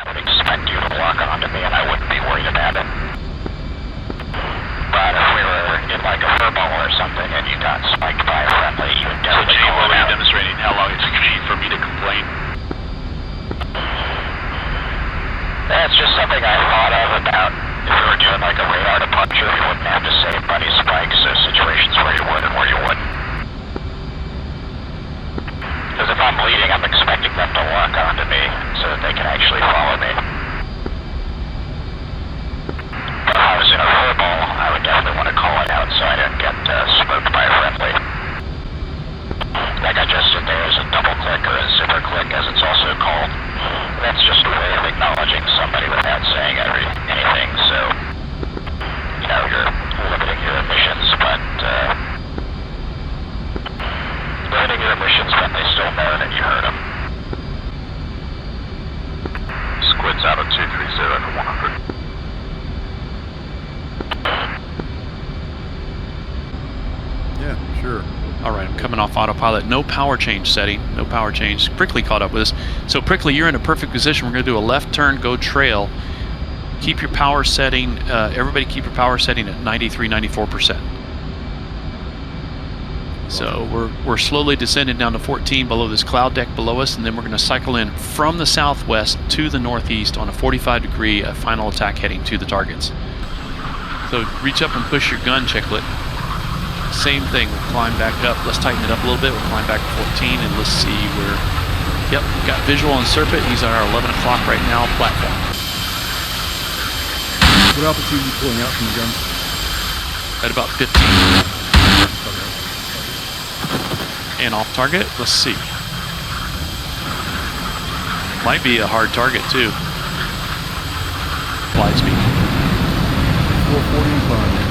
I would expect you to lock onto me and I wouldn't be worried about it. But if we were in like a furball or something and you got spiked by a friendly, you would definitely So, G, call while it you're out. demonstrating how long it's going to be for me to complain? That's just something I thought of about if we were doing like a radar to puncture, we wouldn't have to save buddy spikes, so situations where you would and where you wouldn't. Because if I'm leading, I'm expecting them to lock onto me so that they can actually follow me. But if I was in a furball, I would definitely want to call it out so I didn't get smoked by a friendly. Like I just said, there is a double click or a zipper click as it's also called. That's just a way of acknowledging somebody without saying anything, so, you know, you're limiting your emissions, but, limiting your emissions, but they still know that you heard them. Squid's out of 230 for 100. Yeah, sure. All right, I'm coming off autopilot. No power change setting. No power change. Prickly caught up with us. So Prickly, you're in a perfect position. We're going to do a left turn, go trail. Keep your power setting. Everybody keep your power setting at 93, 94%. So we're slowly descending down to 14 below this cloud deck below us, and then we're going to cycle in from the southwest to the northeast on a 45-degree final attack heading to the targets. So reach up and push your gun, Chicklet. Same thing, we'll climb back up. Let's tighten it up a little bit. We'll climb back to 14 and let's see where. Yep, got visual on Serpent. He's on our 11 o'clock right now platform. What altitude are you pulling out from the gun? At about 15. And off target, let's see. Might be a hard target too. Glide speed. 445.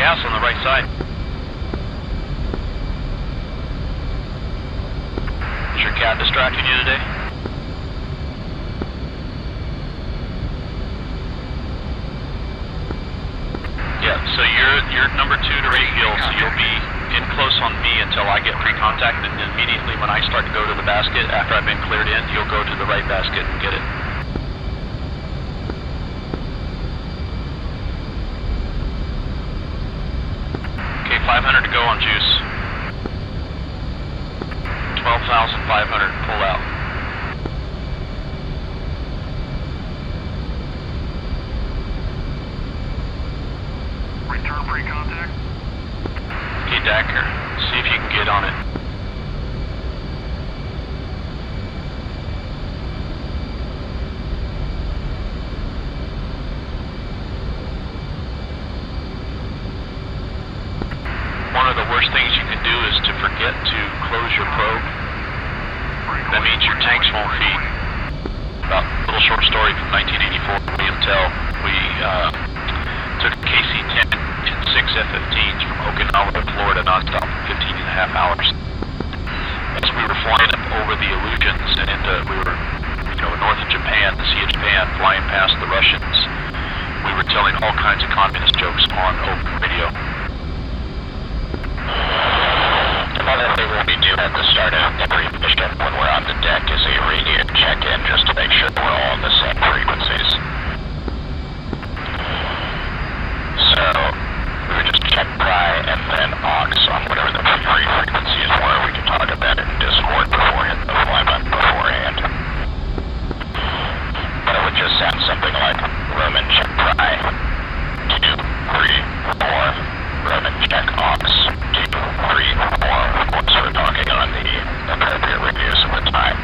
gas on the right side. Is your cat distracting you today? Yeah, so you're number 2 to radio, so you'll be in close on me until I get pre-contact, and immediately when I start to go to the basket, after I've been cleared in, you'll go to the right basket and get it. Okay, 500 to go on juice. 12,500, pull out. Return pre-contact. Okay, Dacker, see if you can get on it. One of the worst things you can do is to forget to close your probe. That means your tanks won't feed. About a little short story from 1984, William Tell. We took a KC-10 in 6 F-15s from Okinawa to Florida nonstop for 15 and a half hours. As we were flying up over the Aleutians and we were, north of Japan, the Sea of Japan, flying past the Russians, we were telling all kinds of communist jokes on open radio. Another thing we do at the start of every mission when we're on the deck is a radio check-in just to make sure we're all on the same frequencies. So, we would just check Pry and then aux on whatever the free frequencies were. We could talk about it in Discord before hitting the fly button beforehand. But it would just sound something like Roman check Pry, 2, 3, 4, Roman check aux, 2, 3, 4. Of course, we're talking on the appropriate radios at the time.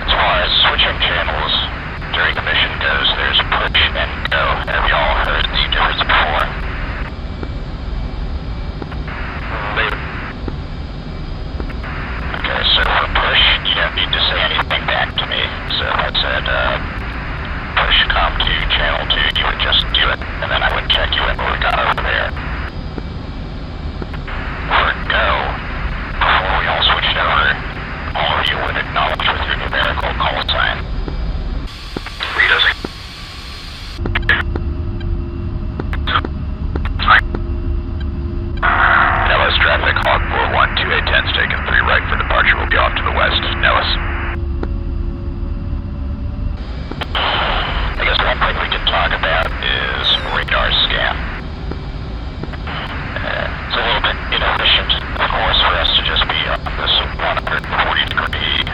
As far as switching channels during the mission goes, there's push and go. Have you all heard the difference before? Okay, so for push, you don't need to say anything back to me. So if I said, push com to channel 2, you would just do it, and then I would check you in what we got over there. For go, before we all switched over, all of you would acknowledge with your numerical call sign. Read us. Nellis traffic, Hawk 41, 2810's taken 3 right for departure, will be off to the west. Nellis. I guess one thing we can talk about is radar scan. It's a little bit inefficient, of course, for us to just be on this 140-degree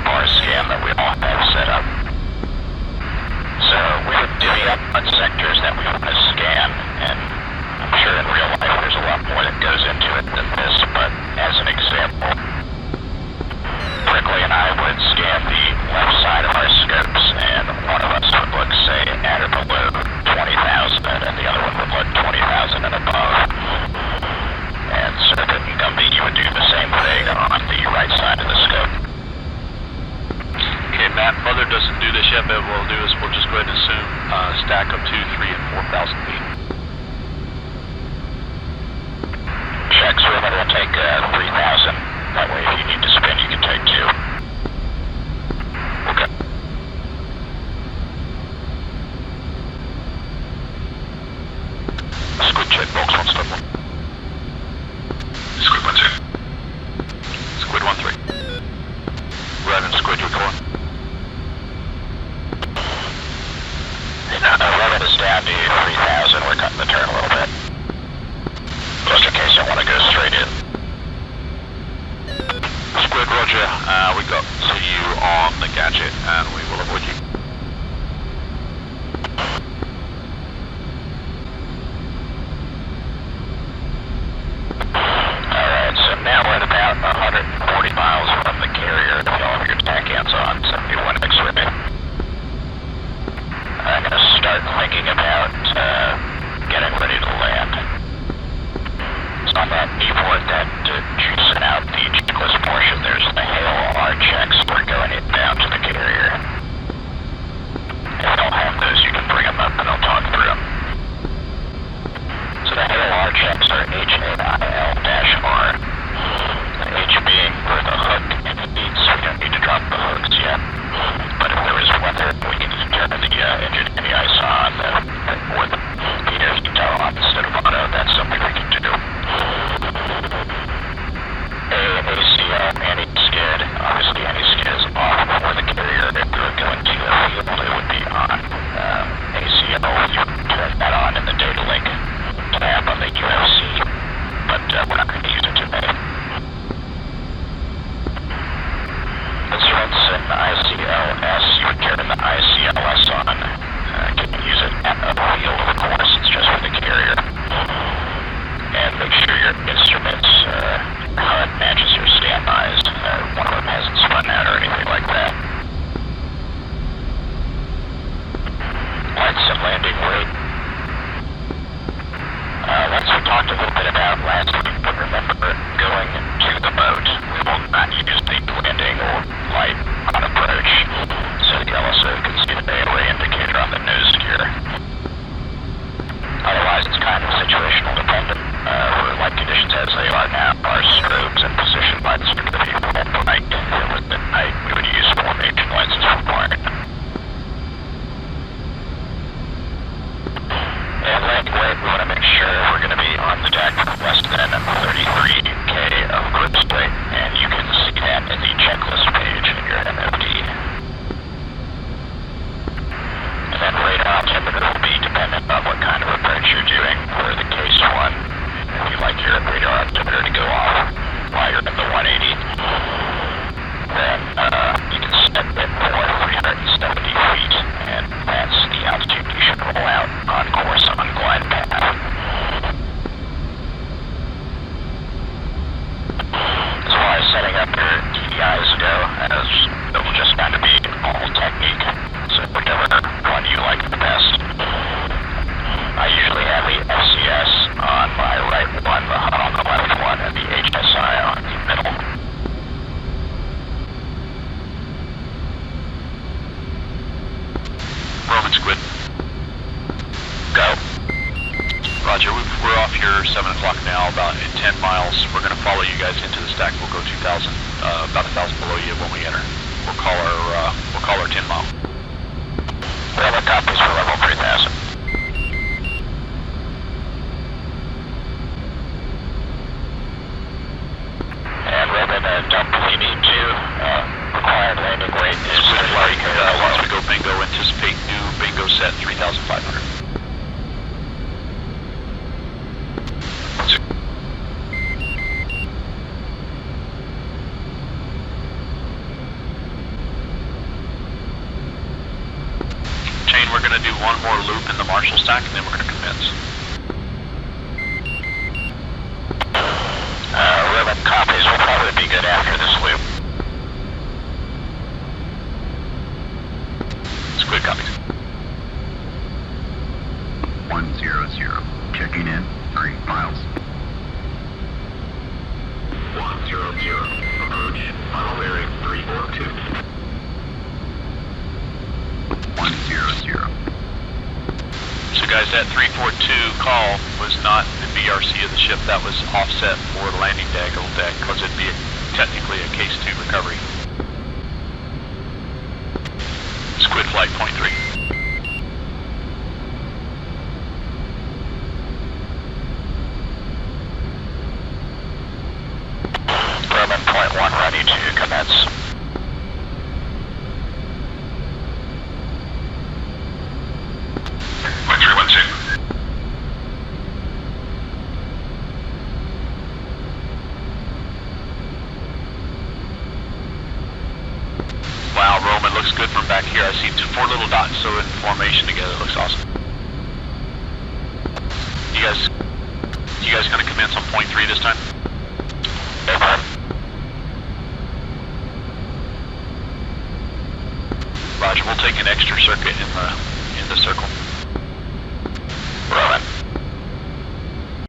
bar scan that we all have set up. So we would divvy up on sectors that we want to scan, and I'm sure in real life there's a lot more that goes into it than this, but as an example, Brickley and I would scan the left side of our scopes, and one of us would look, say, at or below 20,000, and the other one would look 20,000 and above. And Circuit and Gumby, you would do the same thing on the right side of the scope. Okay, Matt, Mother doesn't do this yet, but what we'll do is we'll just go ahead and assume stack up 2, 3, and 4,000 feet. Check, so we'll take 3,000. That way, if you need to spin, you can take 2. Okay. Squid check, box 1, step 1. Squid 1, 2. Squid 1, 3. Red and Squid, you're going. Red is down to 3,000. We're cutting the turn a little bit. Just in case I want to go straight in. Squid, roger. We got to you on the Gadget, and we will avoid you. Alright, so now we're at about 140 miles from the carrier. If y'all have your tack hands on, 71 X-ray. I'm going to start thinking about getting ready to land. It's on that Newport that juicing out the checklist portion. There's the hail our checks. We're going it down to the carrier. get any ice on, or the heat on instead of auto. That's something we can do. ACL, anti-skid. Obviously, anti-skid is off before the carrier. If we were going to the field, it would be on. ACL, you turn that on in the data link tab on the UFC, but we're not going to use it today. Instruments and ICLS, you would turn the ICLS on. Can't use it at the field, of course, it's just for the carrier. And make sure your instruments HUD matches your standbys. One of them hasn't spun out or anything like that. Lights and landing weight. Once we talked a little bit about last week, but remember, going to the boat, we will not use the landing or light on approach, so the LSO can see the AOA indicator on the nose gear. Otherwise, it's kind of situational dependent. For light conditions as they are now, our strobes and position lights are going to be full bright. At night, we would use formation lights as required. And landing weight, we want to make sure we're going to be on the deck less than 33K of grip weight, and you can see that in the checklist page in your MFD. And then radar altimeter will be dependent on what kind of approach you're doing. For the case one, if you like your radar altimeter to go off while you're in the 180, then you can set it for 370 feet, and that's the altitude you should roll out on course on glide path. As far as setting up your DDIs go, as it will just kind of be all technique, so whichever one you like the best. I usually have the FCS on my right one, the HUD on the left one, and the HSI on the middle. Roman Squid. Go. Roger, we're off here 7 o'clock now, about 10 miles. We're going to follow you guys into the stack. We'll go 2,000, about 1,000 below you when we enter. We'll call our 10 mile. Level copies for level 3000. And Roman, don't believe me too. Required landing weight is once we go bingo, anticipate new bingo set 3,500. Chain, we're going to do one more loop in the Marshal Stack, and then we're going to commence. Roman copies will probably be good after this loop. Squid copies. 100, checking in, 3 miles. 100, approach, final bearing 342. 100. So guys, that 342 call was not the BRC of the ship. That was offset for the landing deck, because it'd be technically a case 2 recovery. Squid flight point 3. Roman point 1 ready to commence. Wow, Roman looks good from back here. I see 4 little dots so in formation together. It looks awesome. You guys going to commence on point 3 this time? Roger, we'll take an extra circuit in the circle. Roman.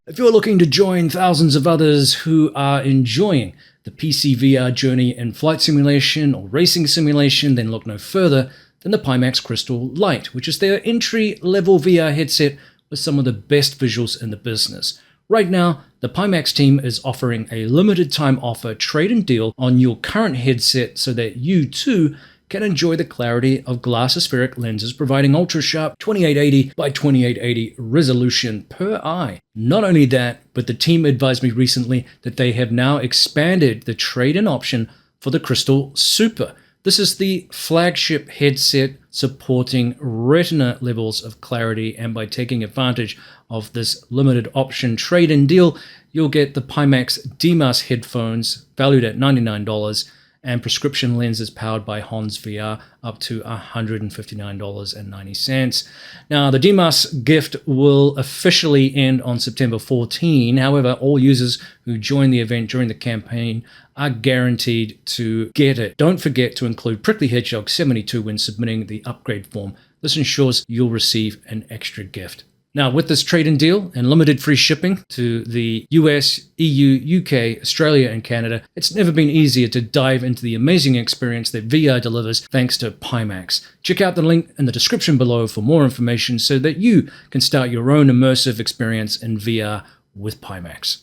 If you're looking to join thousands of others who are enjoying the PC VR journey in flight simulation or racing simulation, then look no further than the Pimax Crystal Lite, which is their entry-level VR headset with some of the best visuals in the business. Right now, the Pimax team is offering a limited time offer trade-in deal on your current headset so that you too can enjoy the clarity of glass-aspheric lenses providing ultra-sharp 2880 by 2880 resolution per eye. Not only that, but the team advised me recently that they have now expanded the trade-in option for the Crystal Super. This is the flagship headset supporting retina levels of clarity, and by taking advantage of this limited option trade-in deal, you'll get the Pimax DMAS headphones valued at $99 and prescription lenses powered by Hans VR up to $159.90. Now, the DMAS gift will officially end on September 14. However, all users who join the event during the campaign are guaranteed to get it. Don't forget to include Prickly Hedgehog 72 when submitting the upgrade form. This ensures you'll receive an extra gift. Now, with this trade-in deal and limited free shipping to the US, EU, UK, Australia, and Canada, it's never been easier to dive into the amazing experience that VR delivers thanks to Pimax. Check out the link in the description below for more information so that you can start your own immersive experience in VR with Pimax.